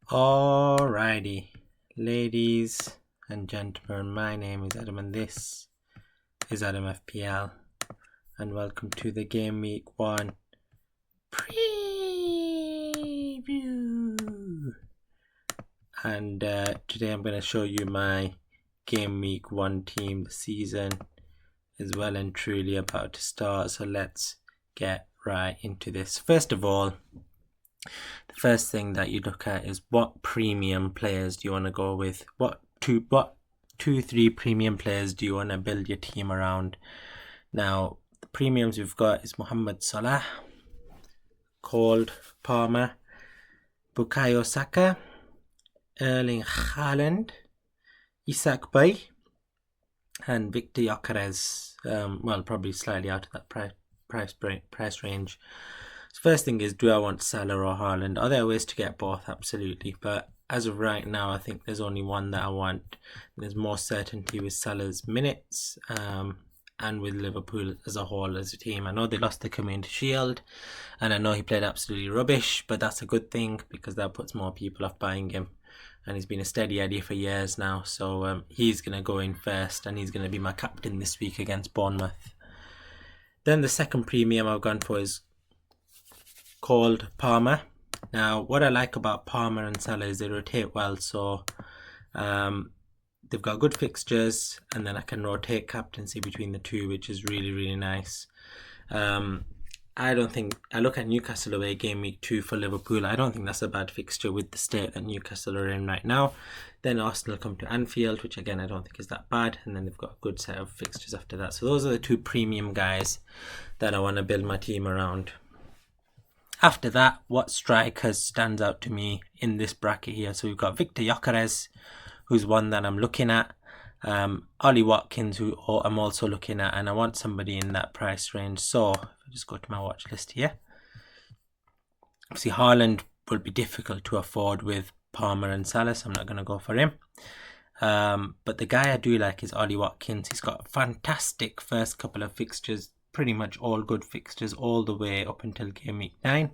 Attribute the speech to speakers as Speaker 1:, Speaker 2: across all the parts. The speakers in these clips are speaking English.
Speaker 1: Alrighty, ladies and gentlemen, my name is Adam and this is Adam FPL, and welcome to the Game Week 1 preview. And today I'm going to show you my Game Week 1 team. The season is well and truly about to start, so let's get right into this. First of all, the first thing that you look at is what premium players do you want to go with? What two, three premium players do you want to build your team around? Now, the premiums we've got is Mohamed Salah, Cole Palmer, Bukayo Saka, Erling Haaland, Isak Bay, and Victor Gyökeres. Well, probably slightly out of that price range. First thing is, do I want Salah or Haaland? Are there ways to get both? Absolutely. But as of right now, I think there's only one that I want. There's more certainty with Salah's minutes and with Liverpool as a whole as a team. I know they lost the Community Shield and I know he played absolutely rubbish, but that's a good thing because that puts more people off buying him. And he's been a steady Eddie for years now. So he's going to go in first and he's going to be my captain this week against Bournemouth. Then the second premium I've gone for is called Palmer. Now, what I like about Palmer and Salah is they rotate well, so they've got good fixtures, and then I can rotate captaincy between the two, which is really, really nice. I look at Newcastle away game week 2 for Liverpool. I don't think that's a bad fixture with the state that Newcastle are in right now. Then Arsenal come to Anfield, which again I don't think is that bad, and then they've got a good set of fixtures after that. So those are the two premium guys that I want to build my team around. After that, what strikers stands out to me in this bracket here? So we've got Victor Gyökeres, who's one that I'm looking at. Ollie Watkins, who I'm also looking at, and I want somebody in that price range. So if I just go to my watch list here, obviously Haaland will be difficult to afford with Palmer and Salah, so I'm not going to go for him. But the guy I do like is Ollie Watkins. He's got a fantastic first couple of fixtures, pretty much all good fixtures all the way up until game week 9.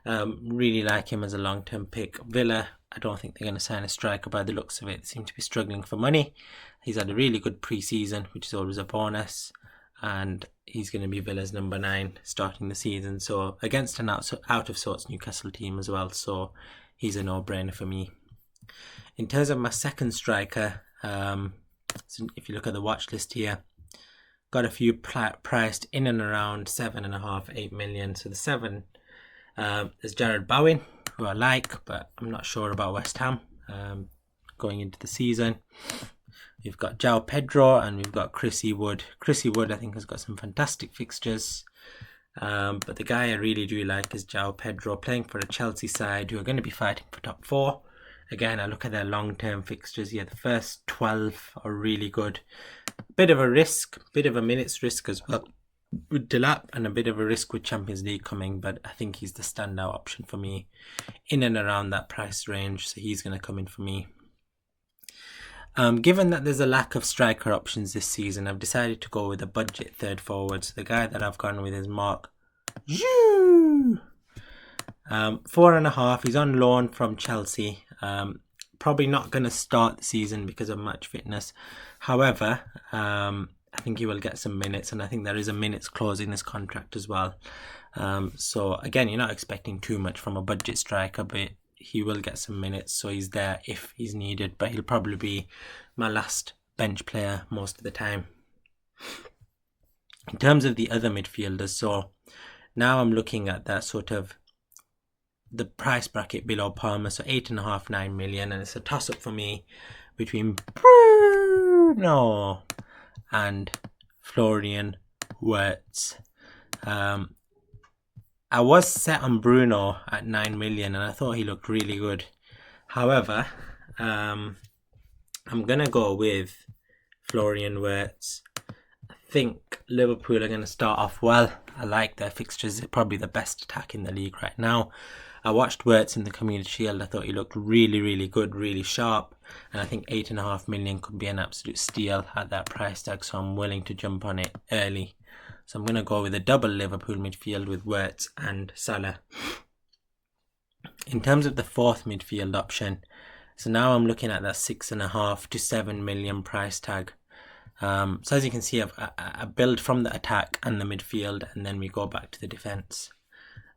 Speaker 1: Really like him as a long-term pick. Villa, I don't think they're going to sign a striker by the looks of it. They seem to be struggling for money. He's had a really good pre-season, which is always a bonus, and he's going to be Villa's number 9 starting the season, so against an out of sorts Newcastle team as well, so he's a no-brainer for me. In terms of my second striker, so if you look at the watch list here, got a few priced in and around 7.5, 8 million. So the 7 is Jared Bowen, who I like, but I'm not sure about West Ham going into the season. We've got João Pedro and we've got Chrissy Wood. Chrissy Wood, I think, has got some fantastic fixtures. But the guy I really do like is João Pedro, playing for a Chelsea side who are going to be fighting for top 4. Again, I look at their long-term fixtures here. The first 12 are really good. Bit of a risk, bit of a minutes risk as well with Delap, and a bit of a risk with Champions League coming, but I think he's the standout option for me in and around that price range, so he's going to come in for me. Given that there's a lack of striker options this season, I've decided to go with a budget third forward. So the guy that I've gone with is Mark Zhu. 4.5. He's on loan from Chelsea. Probably not going to start the season because of match fitness. However, I think he will get some minutes, and I think there is a minutes clause in his contract as well. So again, you're not expecting too much from a budget striker, but he will get some minutes, so he's there if he's needed, but he'll probably be my last bench player most of the time. In terms of the other midfielders, so now I'm looking at that sort of the price bracket below Palmer, so 8.5, 9 million, and it's a toss-up for me between Bruno and Florian Wirtz. I was set on Bruno at 9 million and I thought he looked really good. However, I'm going to go with Florian Wirtz. I think Liverpool are going to start off well. I like their fixtures. They're probably the best attack in the league right now. I watched Wirtz in the Community Shield. I thought he looked really, really good, really sharp. And I think 8.5 million could be an absolute steal at that price tag. So I'm willing to jump on it early. So I'm going to go with a double Liverpool midfield with Wirtz and Salah. In terms of the fourth midfield option, so now I'm looking at that 6.5 to 7 million price tag. So as you can see, I build from the attack and the midfield, and then we go back to the defence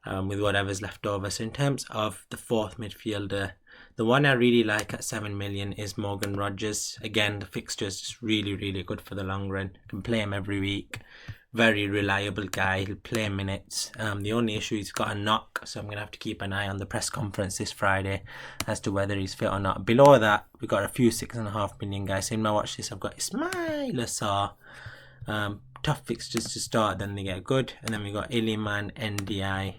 Speaker 1: with whatever's left over. So in terms of the fourth midfielder, the one I really like at 7 million is Morgan Rogers. Again, the fixture is just really, really good for the long run. You can play him every week. Very reliable guy. He'll play minutes. The only issue, he's got a knock, so I'm going to have to keep an eye on the press conference this Friday as to whether he's fit or not. Below that, we've got a few 6.5 million guys. So now watch this. I've got Ismail Assar. Tough fixtures to start, then they get good. And then we've got Iliman, NDI.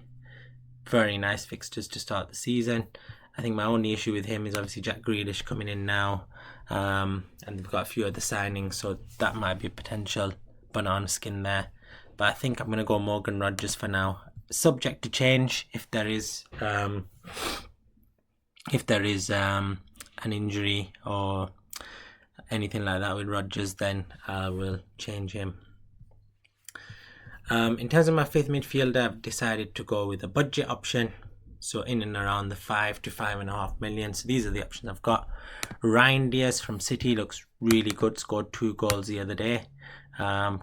Speaker 1: Very nice fixtures to start the season. I think my only issue with him is obviously Jack Grealish coming in now. And they've got a few other signings, so that might be a potential banana skin there. But I think I'm going to go Morgan Rogers for now. Subject to change if there is an injury or anything like that with Rogers, then I will change him. In terms of my fifth midfielder, I've decided to go with a budget option. So in and around the 5 to 5.5 million. So these are the options I've got. Ryan Diaz from City looks really good. Scored 2 goals the other day.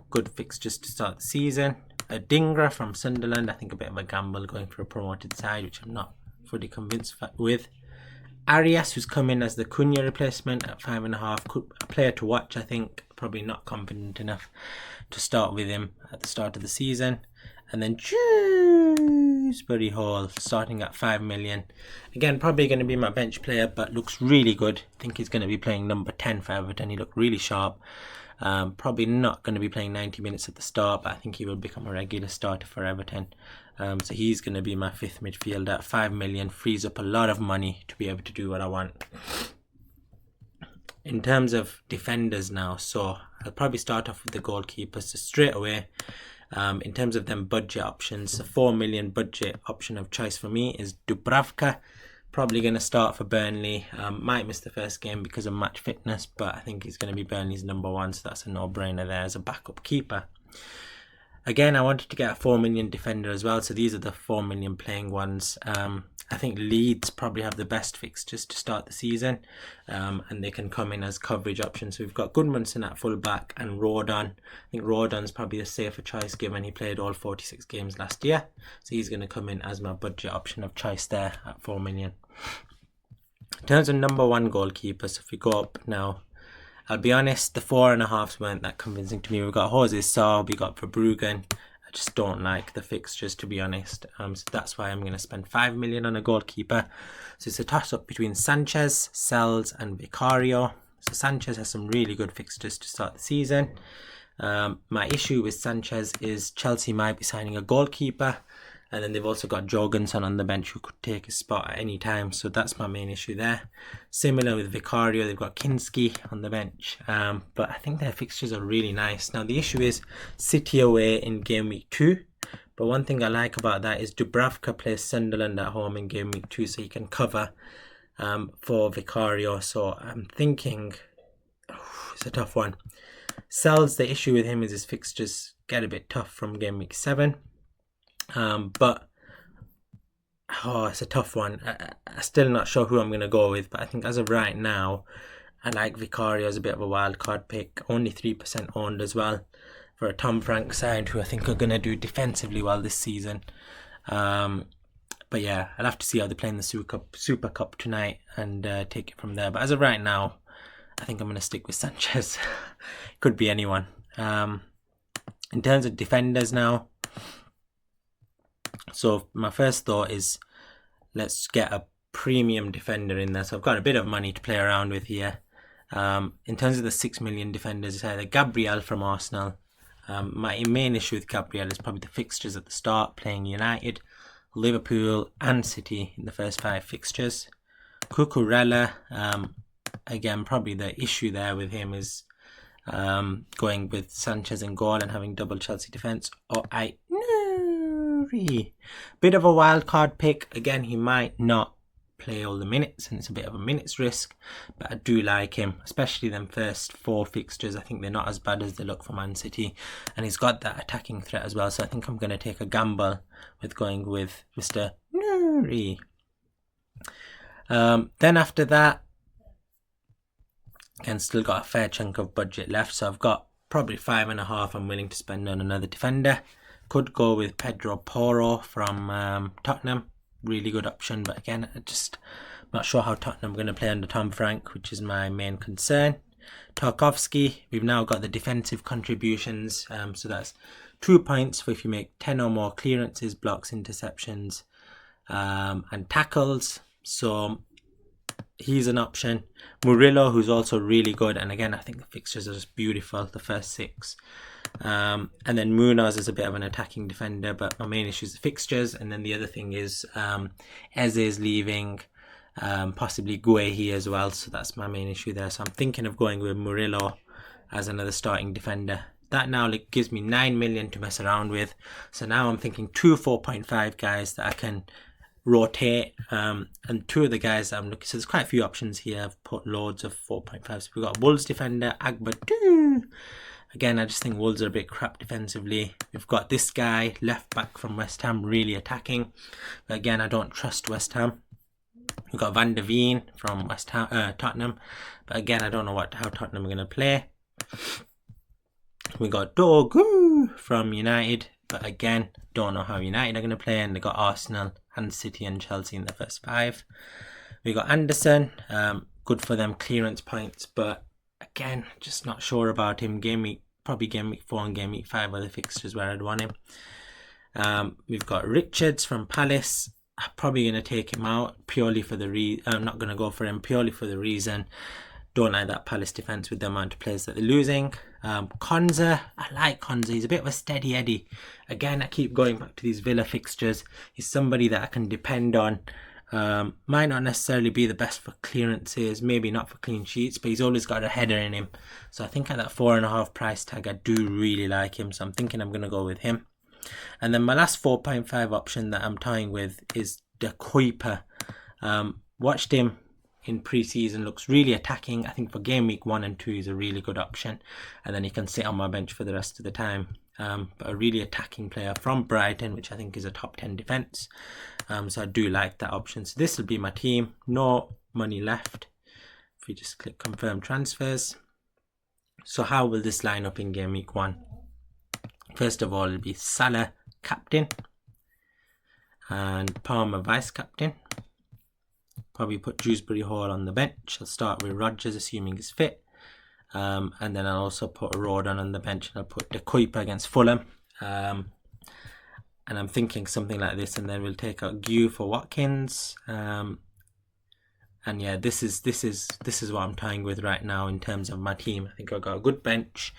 Speaker 1: Good fixtures to start the season. A Dingra from Sunderland. I think a bit of a gamble going for a promoted side, which I'm not fully convinced with. Arias, who's come in as the Cunha replacement at 5.5. A player to watch, I think. Probably not confident enough to start with him at the start of the season. And then Dewsbury Hall starting at 5 million. Again, probably going to be my bench player, but looks really good. I think he's going to be playing number 10 for Everton. He looked really sharp. Probably not going to be playing 90 minutes at the start, but I think he will become a regular starter for Everton. So he's going to be my fifth midfielder at 5 million. Frees up a lot of money to be able to do what I want. In terms of defenders now, so I'll probably start off with the goalkeepers. So straight away, in terms of them budget options, the 4 million budget option of choice for me is Dubravka. Probably going to start for Burnley. Might miss the first game because of match fitness, but I think he's going to be Burnley's number 1, so that's a no-brainer there as a backup keeper. Again, I wanted to get a 4 million defender as well, so these are the 4 million playing ones. I think Leeds probably have the best fixtures to start the season, and they can come in as coverage options. So we've got Goodmanson at fullback and Rodon. I think Rodon's probably a safer choice given he played all 46 games last year. So he's going to come in as my budget option of choice there at 4 million. In terms of number 1 goalkeepers, so if we go up now, I'll be honest, the 4.5s weren't that convincing to me. We've got Jose Sa, we got Verbruggen. I just don't like the fixtures, to be honest. So that's why I'm going to spend 5 million on a goalkeeper. So it's a toss-up between Sanchez, Sells and Vicario. So Sanchez has some really good fixtures to start the season. My issue with Sanchez is Chelsea might be signing a goalkeeper. And then they've also got Jorgensen on the bench who could take his spot at any time. So that's my main issue there. Similar with Vicario, they've got Kinski on the bench. But I think their fixtures are really nice. Now the issue is City away in game week 2. But one thing I like about that is Dubravka plays Sunderland at home in game week 2. So he can cover for Vicario. So I'm thinking, it's a tough one. Sells, the issue with him is his fixtures get a bit tough from game week 7. But it's a tough one. I'm still not sure who I'm going to go with, but I think as of right now, I like Vicario as a bit of a wild card pick. Only 3% owned as well for a Tom Frank side who I think are going to do defensively well this season. But yeah, I'll have to see how they play in the Super Cup tonight and take it from there. But as of right now, I think I'm going to stick with Sanchez. Could be anyone. In terms of defenders now, so my first thought is let's get a premium defender in there. So I've got a bit of money to play around with here. In terms of the 6 million defenders, it's either Gabriel from Arsenal. My main issue with Gabriel is probably the fixtures at the start, playing United, Liverpool and City in the first 5 fixtures. Cucurella, again, probably the issue there with him is going with Sanchez in goal and having double Chelsea defence. Bit of a wild card pick. Again, he might not play all the minutes and it's a bit of a minutes risk, but I do like him, especially them first 4 fixtures. I think they're not as bad as they look for Man City, and he's got that attacking threat as well. So I think I'm going to take a gamble with going with Mr. Nuri. Then after that, again, still got a fair chunk of budget left, so I've got probably 5.5 I'm willing to spend on another defender. Could go with Pedro Porro from Tottenham. Really good option, but again, I'm not sure how Tottenham are going to play under Tom Frank, which is my main concern. Tarkovsky, we've now got the defensive contributions, so that's 2 points for if you make 10 or more clearances, blocks, interceptions, and tackles. So he's an option. Murillo, who's also really good, and again, I think the fixtures are just beautiful, the first 6. And then Munoz is a bit of an attacking defender, but my main issue is the fixtures. And then the other thing is Eze is leaving, possibly Guehi as well, so that's my main issue there. So I'm thinking of going with Murillo as another starting defender. That now gives me 9 million to mess around with. So now I'm thinking 2 4.5 guys that I can rotate, and 2 of the guys that I'm looking. So there's quite a few options here. I've put loads of 4.5. So we've got Wolves defender Agbadou. Again, I just think Wolves are a bit crap defensively. We've got this guy left back from West Ham, really attacking. But again, I don't trust West Ham. We've got Van der Veen from Tottenham. But again, I don't know how Tottenham are going to play. We got Dogu from United. But again, don't know how United are going to play. And they got Arsenal and City and Chelsea in the first 5. We got Anderson. Good for them clearance points. But again, just not sure about him. Probably game week 4 and game week 5 are the fixtures where I'd want him. We've got Richards from Palace. I'm probably going to take him out purely for the I'm not going to go for him purely for the reason. Don't like that Palace defence with the amount of players that they're losing. Konza, I like Konza. He's a bit of a steady Eddie. Again, I keep going back to these Villa fixtures. He's somebody that I can depend on. Might not necessarily be the best for clearances, maybe not for clean sheets, but he's always got a header in him. So I think at that 4.5 price tag, I do really like him. So I'm thinking I'm going to go with him. And then my last 4.5 option that I'm tying with is De Kuiper. Watched him in pre-season, looks really attacking. I think for game week 1 and 2 he's a really good option, and then he can sit on my bench for the rest of the time. But a really attacking player from Brighton, which I think is a top 10 defence. So I do like that option. So this will be my team. No money left. If we just click confirm transfers. So how will this line up in game week 1? First of all, it'll be Salah captain and Palmer vice captain. Probably put Dewsbury Hall on the bench. I'll start with Rodgers, assuming he's fit. And then I'll also put Rodon on the bench. And I'll put De Kuiper against Fulham. And I'm thinking something like this. And then we'll take out Gue for Watkins. And yeah, this is what I'm tying with right now in terms of my team. I think I've got a good bench,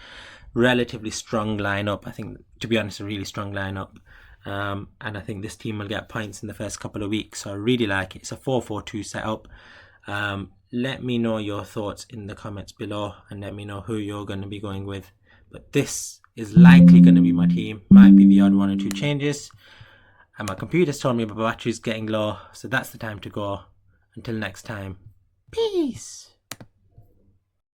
Speaker 1: relatively strong lineup. I think, to be honest, a really strong lineup. And I think this team will get points in the first couple of weeks. So I really like it. It's a 4-4-2 setup. Let me know your thoughts in the comments below, and let me know who you're going to be going with. But this is likely going to be my team. Might be the odd 1 or 2 changes. And my computer's told me my battery's getting low. So that's the time to go. Until next time. Peace.